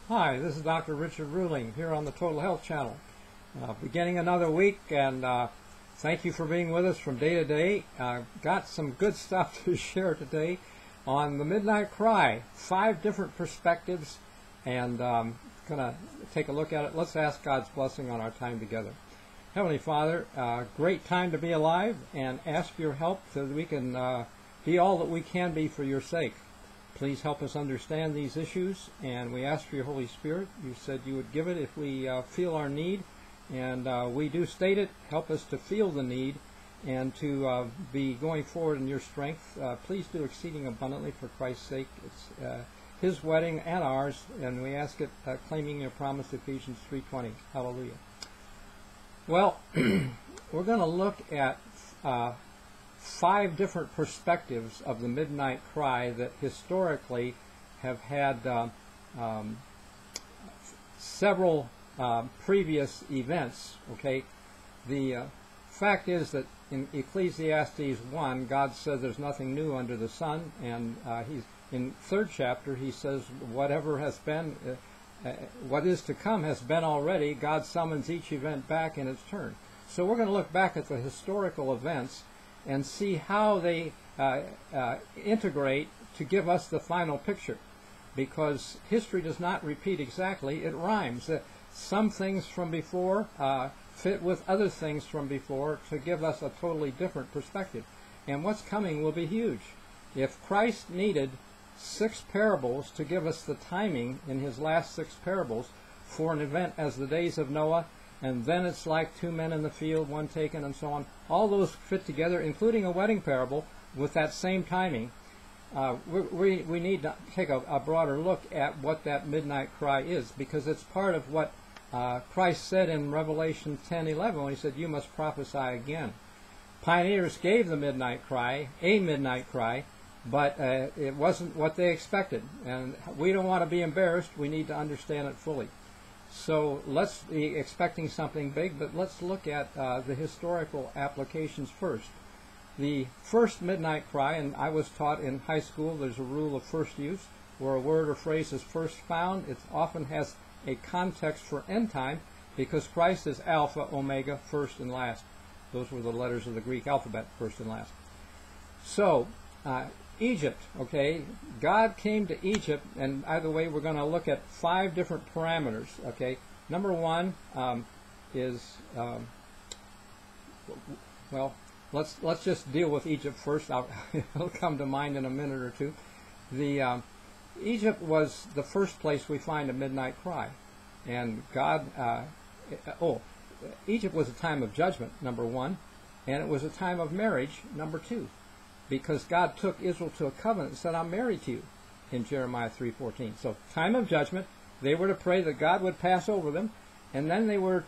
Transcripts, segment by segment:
Hi, this is Dr. Richard Ruling here on the Total Health Channel. Beginning another week, and thank you for being with us from day to day. Got some good stuff to share today on the Midnight Cry. 5 different perspectives, and going to take a look at it. Let's ask God's blessing on our time together. Heavenly Father, great time to be alive, and ask your help so that we can be all that we can be for your sake. Please help us understand these issues, and we ask for your Holy Spirit. You said you would give it if we feel our need, and we do state it. Help us to feel the need and to be going forward in your strength. Please do exceeding abundantly for Christ's sake. It's his wedding and ours, and we ask it claiming your promise, Ephesians 3:20. Hallelujah. Well, we're going to look at 5 different perspectives of the Midnight Cry that historically have had several previous events. Okay, the fact is that in Ecclesiastes 1, God says there's nothing new under the sun, and he's in 3rd chapter he says whatever has been, what is to come has been already. God summons each event back in its turn. So we're going to look back at the historical events and see how they integrate to give us the final picture. Because history does not repeat exactly, it rhymes. Some things from before fit with other things from before to give us a totally different perspective. And what's coming will be huge. If Christ needed 6 parables to give us the timing in his last 6 parables for an event as the days of Noah, and then it's like 2 men in the field, 1 taken, and so on. All those fit together, including a wedding parable, with that same timing. We need to take a broader look at what that midnight cry is, because it's part of what Christ said in Revelation 10:11 when he said, "You must prophesy again." Pioneers gave the midnight cry, a midnight cry, but it wasn't what they expected. And we don't want to be embarrassed. We need to understand it fully. So let's be expecting something big, but let's look at the historical applications first. The first midnight cry, and I was taught in high school there's a rule of first use, where a word or phrase is first found. It often has a context for end time, because Christ is Alpha, Omega, first and last. Those were the letters of the Greek alphabet, first and last. So, Egypt, okay, God came to Egypt, and either way we're going to look at 5 different parameters, okay. Number 1 is, well, let's just deal with Egypt first. It'll come to mind in a minute or two. Egypt was the first place we find a midnight cry, and God, Egypt was a time of judgment, number 1, and it was a time of marriage, number 2. Because God took Israel to a covenant and said, "I'm married to you," in Jeremiah 3:14. So, time of judgment. They were to pray that God would pass over them, and then they were.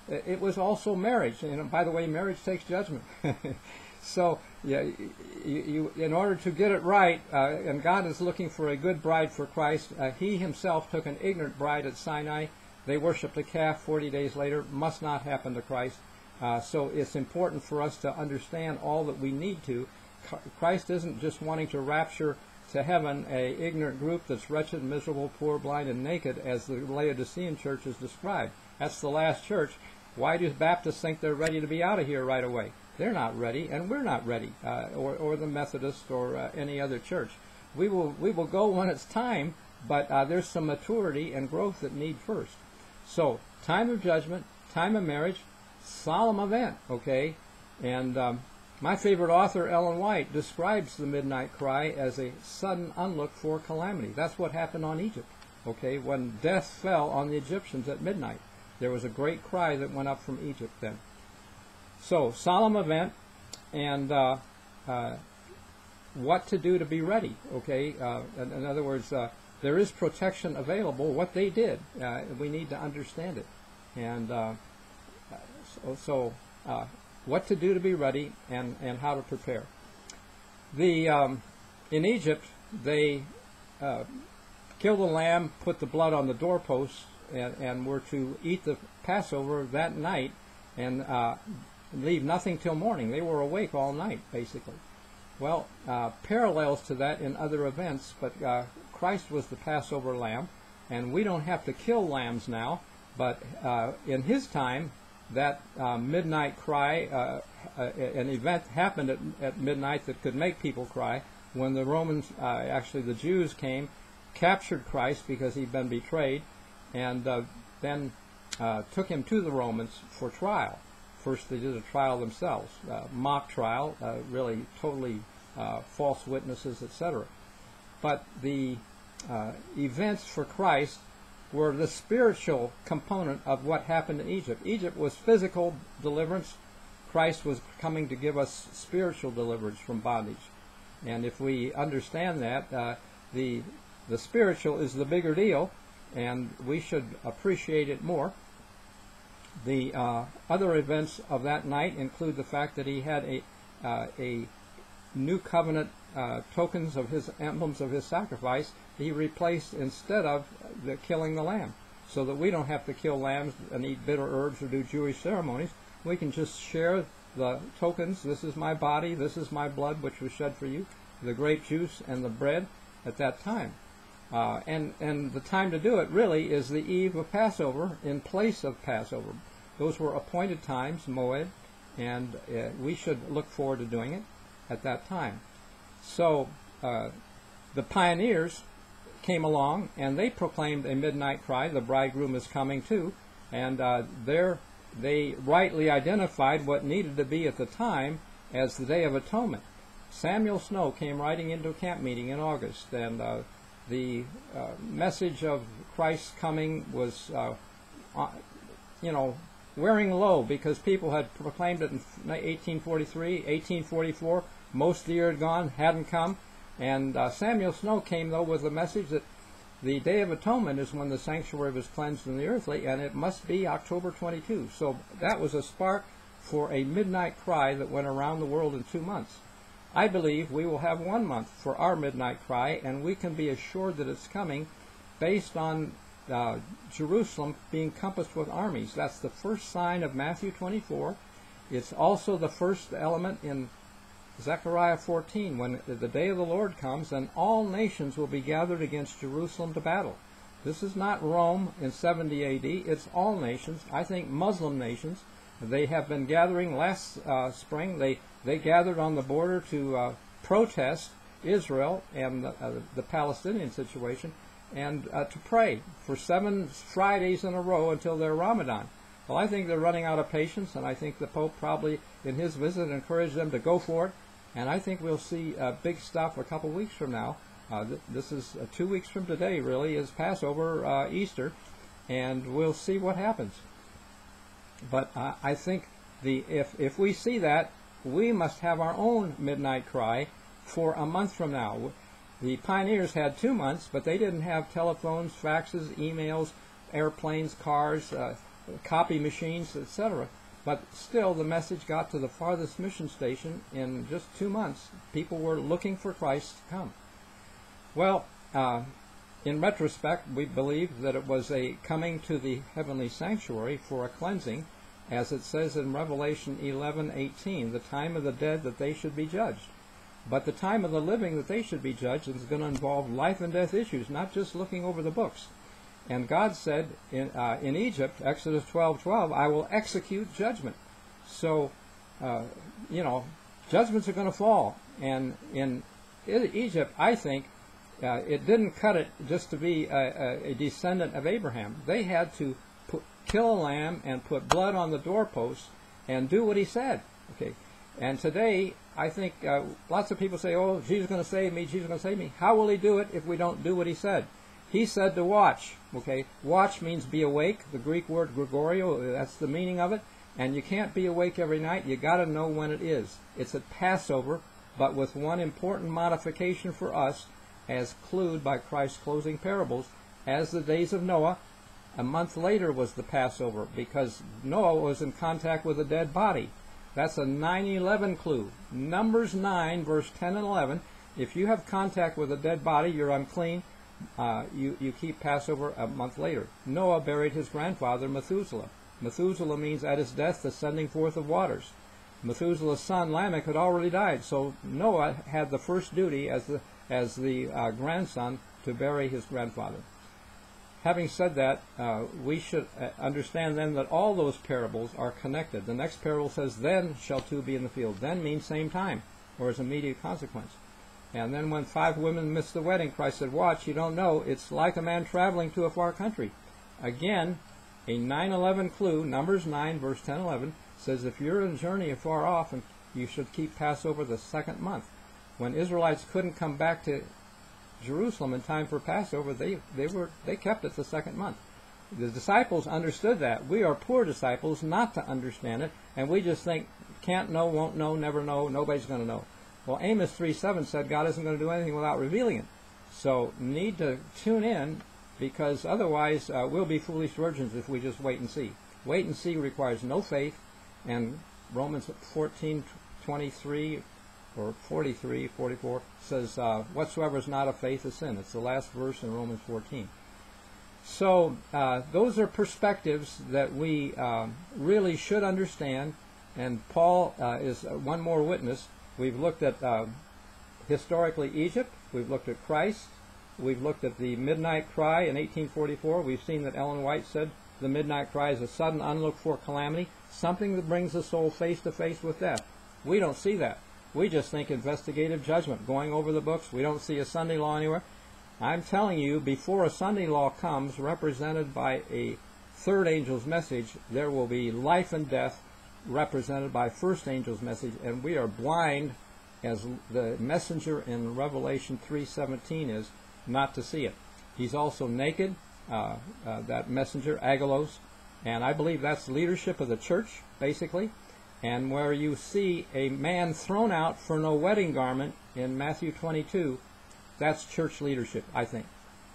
It was also marriage. And by the way, marriage takes judgment. So, yeah, you in order to get it right, and God is looking for a good bride for Christ. He himself took an ignorant bride at Sinai. They worshipped a calf 40 days later. Must not happen to Christ. So it's important for us to understand all that we need to. Christ isn't just wanting to rapture to heaven a ignorant group that's wretched, miserable, poor, blind, and naked, as the Laodicean church is described. That's the last church. Why do Baptists think they're ready to be out of here right away? They're not ready, and we're not ready, or the Methodist or any other church. We will go when it's time, but there's some maturity and growth that need first. So, time of judgment, time of marriage, solemn event, okay, and my favorite author, Ellen White, describes the midnight cry as a sudden, unlooked-for calamity. That's what happened on Egypt, okay? When death fell on the Egyptians at midnight, there was a great cry that went up from Egypt then. So, solemn event, and what to do to be ready, okay? In other words, there is protection available. What they did, we need to understand it. And what to do to be ready, and how to prepare. In Egypt, they killed a lamb, put the blood on the doorposts, and were to eat the Passover that night, and leave nothing till morning. They were awake all night, basically. Well, parallels to that in other events, but Christ was the Passover lamb. and we don't have to kill lambs now, but in his time, that midnight cry, an event happened at midnight that could make people cry when the Romans, actually the Jews came, captured Christ because he'd been betrayed, and then took him to the Romans for trial. First they did a trial themselves, mock trial, really totally false witnesses, etc. But the events for Christ were the spiritual component of what happened in Egypt. Egypt was physical deliverance. Christ was coming to give us spiritual deliverance from bondage. And if we understand that, the spiritual is the bigger deal, and we should appreciate it more. The other events of that night include the fact that he had a new covenant tokens of his emblems of his sacrifice. He replaced instead of killing the lamb, so that we don't have to kill lambs and eat bitter herbs or do Jewish ceremonies. We can just share the tokens. This is my body, this is my blood, which was shed for you, the grape juice and the bread at that time. And the time to do it really is the eve of Passover in place of Passover. Those were appointed times, moed, and we should look forward to doing it at that time. So the pioneers came along and they proclaimed a midnight cry, the bridegroom is coming too, and they rightly identified what needed to be at the time as the Day of Atonement. Samuel Snow came riding into a camp meeting in August, and the message of Christ's coming was, wearing low, because people had proclaimed it in 1843, 1844. Most of the year had gone, hadn't come. And Samuel Snow came, though, with the message that the Day of Atonement is when the sanctuary was cleansed in the earthly, and it must be October 22. So that was a spark for a midnight cry that went around the world in 2 months. I believe we will have 1 month for our midnight cry, and we can be assured that it's coming based on Jerusalem being compassed with armies. That's the first sign of Matthew 24. It's also the first element in Zechariah 14, when the day of the Lord comes, and all nations will be gathered against Jerusalem to battle. This is not Rome in 70 A.D., it's all nations. I think Muslim nations. They have been gathering last spring. They gathered on the border to protest Israel and the Palestinian situation, and to pray for 7 Fridays in a row until their Ramadan. Well, I think they're running out of patience, and I think the Pope probably in his visit encouraged them to go for it. And I think we'll see big stuff a couple weeks from now. This is 2 weeks from today, really, is Passover, Easter, and we'll see what happens. But I think if we see that, we must have our own midnight cry for a month from now. The pioneers had 2 months, but they didn't have telephones, faxes, emails, airplanes, cars, copy machines, etc. But still, the message got to the farthest mission station in just 2 months. People were looking for Christ to come. Well, in retrospect, we believe that it was a coming to the heavenly sanctuary for a cleansing, as it says in Revelation 11:18, the time of the dead that they should be judged. But the time of the living that they should be judged is going to involve life and death issues, not just looking over the books. And God said in Egypt, Exodus 12:12, I will execute judgment. So, judgments are going to fall. And in Egypt, I think, it didn't cut it just to be a descendant of Abraham. They had to kill a lamb and put blood on the doorpost and do what he said. Okay. And today, I think lots of people say, oh, Jesus is going to save me, Jesus is going to save me. How will he do it if we don't do what he said? He said to watch. Okay, watch means be awake. The Greek word Gregorio, that's the meaning of it. And you can't be awake every night. You got to know when it is. It's at Passover, but with one important modification for us, as clued by Christ's closing parables, as the days of Noah. A month later was the Passover, because Noah was in contact with a dead body. That's a 9/11 clue. Numbers 9, verse 10 and 11. If you have contact with a dead body, you're unclean. You keep Passover a month later. Noah buried his grandfather Methuselah. Methuselah means at his death the sending forth of waters. Methuselah's son Lamech had already died, so Noah had the first duty as the grandson to bury his grandfather. having said that, we should understand then that all those parables are connected. The next parable says, then shall two be in the field. Then means same time, or as immediate consequence. And then when 5 women missed the wedding, Christ said, watch, you don't know, it's like a man traveling to a far country. Again, a 9/11 clue, Numbers 9, verse 10, 11, says if you're in a journey afar off, and you should keep Passover the 2nd month. When Israelites couldn't come back to Jerusalem in time for Passover, they kept it the 2nd month. The disciples understood that. We are poor disciples not to understand it, and we just think, can't know, won't know, never know, nobody's going to know. Well, Amos 3:7 said God isn't going to do anything without revealing it. So need to tune in, because otherwise we'll be foolish virgins if we just wait and see. Wait and see requires no faith, and Romans 14:23 or 44 says, whatsoever is not of faith is sin. It's the last verse in Romans 14. So those are perspectives that we really should understand, and Paul is one more witness. We've looked at historically Egypt, we've looked at Christ, we've looked at the midnight cry in 1844. We've seen that Ellen White said the midnight cry is a sudden unlooked-for calamity, something that brings the soul face to face with death. We don't see that. We just think investigative judgment, going over the books. We don't see a Sunday law anywhere. I'm telling you, before a Sunday law comes, represented by a 3rd angel's message, there will be life and death represented by 1st angel's message, and we are blind, as the messenger in Revelation 3:17 is, not to see it. He's also naked, that messenger, Agalos, and I believe that's leadership of the church, basically. And where you see a man thrown out for no wedding garment in Matthew 22, that's church leadership, I think.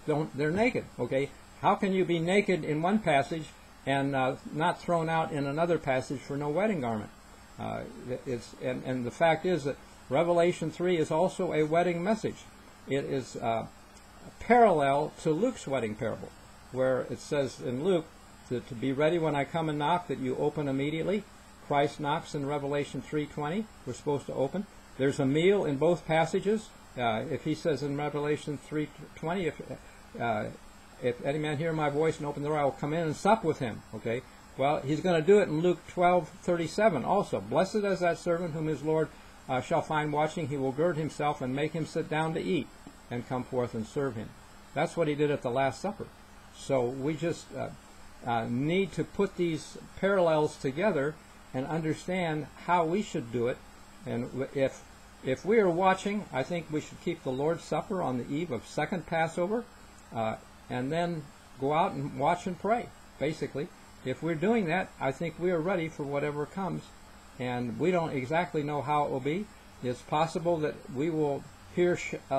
They're naked, okay? How can you be naked in one passage and not thrown out in another passage for no wedding garment? And the fact is that Revelation 3 is also a wedding message. It is parallel to Luke's wedding parable, where it says in Luke that to be ready when I come and knock, that you open immediately. Christ knocks in Revelation 3:20. We're supposed to open. There's a meal in both passages. If he says in Revelation 3:20, if any man hear my voice and open the door, I will come in and sup with him. Okay. Well, he's going to do it in Luke 12:37 also. Blessed is that servant whom his Lord shall find watching. He will gird himself and make him sit down to eat, and come forth and serve him. That's what he did at the Last Supper. So we just need to put these parallels together and understand how we should do it. And if we are watching, I think we should keep the Lord's Supper on the eve of 2nd Passover, and then go out and watch and pray, basically. If we're doing that, I think we are ready for whatever comes, and we don't exactly know how it will be. It's possible that we will hear,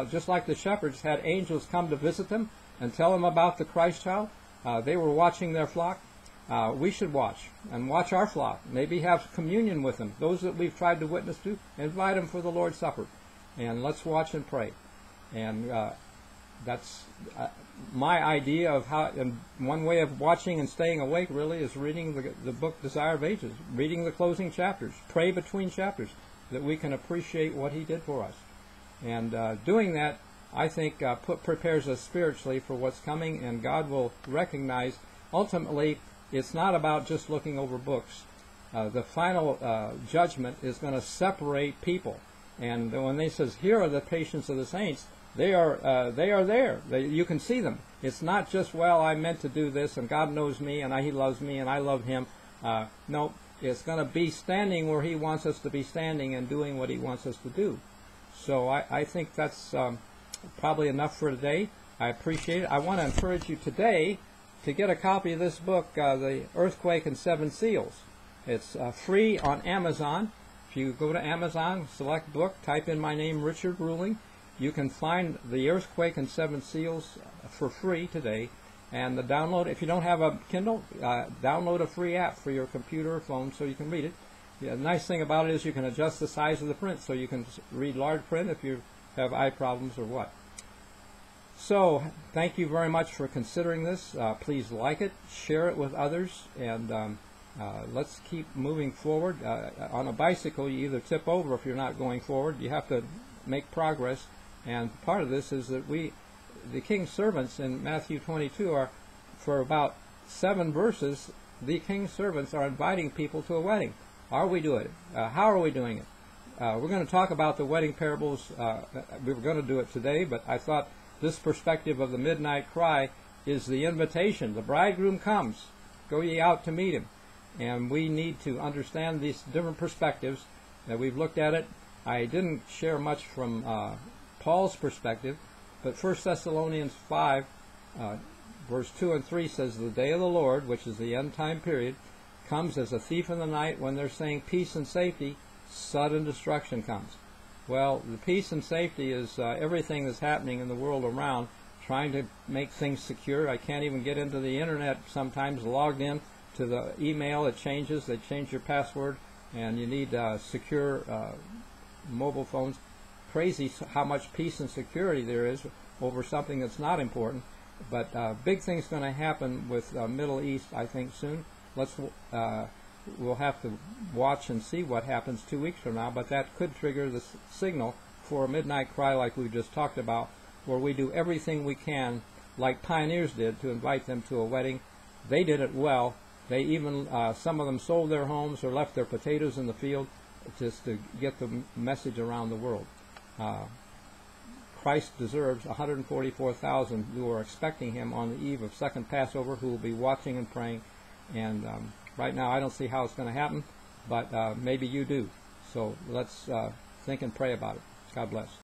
just like the shepherds had angels come to visit them and tell them about the Christ child. They were watching their flock. We should watch and watch our flock. Maybe have communion with them. Those that we've tried to witness to, invite them for the Lord's Supper. And let's watch and pray. And that's my idea of how, and one way of watching and staying awake really is reading the book Desire of Ages, reading the closing chapters, pray between chapters, that we can appreciate what he did for us. And doing that, I think, prepares us spiritually for what's coming, and God will recognize, ultimately, it's not about just looking over books. The final judgment is going to separate people. And when they says, here are the patience of the saints, they are there. You can see them. It's not just, well, I meant to do this, and God knows me, and He loves me, and I love Him. No, it's going to be standing where He wants us to be standing and doing what He wants us to do. So I think that's probably enough for today. I appreciate it. I want to encourage you today to get a copy of this book, The Earthquake and Seven Seals. It's free on Amazon. If you go to Amazon, select book, type in my name, Richard Ruling, you can find The Earthquake and Seven Seals for free today. And the download, if you don't have a Kindle, download a free app for your computer or phone so you can read it. The nice thing about it is you can adjust the size of the print so you can read large print if you have eye problems or what. So, thank you very much for considering this. Please like it, share it with others, and let's keep moving forward. On a bicycle, you either tip over if you're not going forward. You have to make progress, and part of this is that the king's servants in Matthew 22 are for about 7 verses, the king's servants are inviting people to a wedding. Are we doing it? How are we doing it? We're going to talk about the wedding parables. We were going to do it today, but I thought this perspective of the midnight cry is the invitation. The bridegroom comes. Go ye out to meet him. And we need to understand these different perspectives. We've looked at it. I didn't share much from Paul's perspective, but 1 Thessalonians 5, verse 2 and 3 says, the day of the Lord, which is the end time period, comes as a thief in the night. When they're saying peace and safety, sudden destruction comes. Well, the peace and safety is everything that's happening in the world around, trying to make things secure. I can't even get into the internet sometimes, logged in to the email. It changes. They change your password, and you need secure mobile phones. Crazy how much peace and security there is over something that's not important. But big things going to happen with Middle East, I think, soon. We'll have to watch and see what happens 2 weeks from now, but that could trigger the signal for a midnight cry like we just talked about, where we do everything we can, like pioneers did, to invite them to a wedding. They did it well. They even, some of them sold their homes or left their potatoes in the field just to get the message around the world. Christ deserves 144,000 who are expecting him on the eve of second Passover, who will be watching and praying. And right now I don't see how it's going to happen, but maybe you do. So let's think and pray about it. God bless.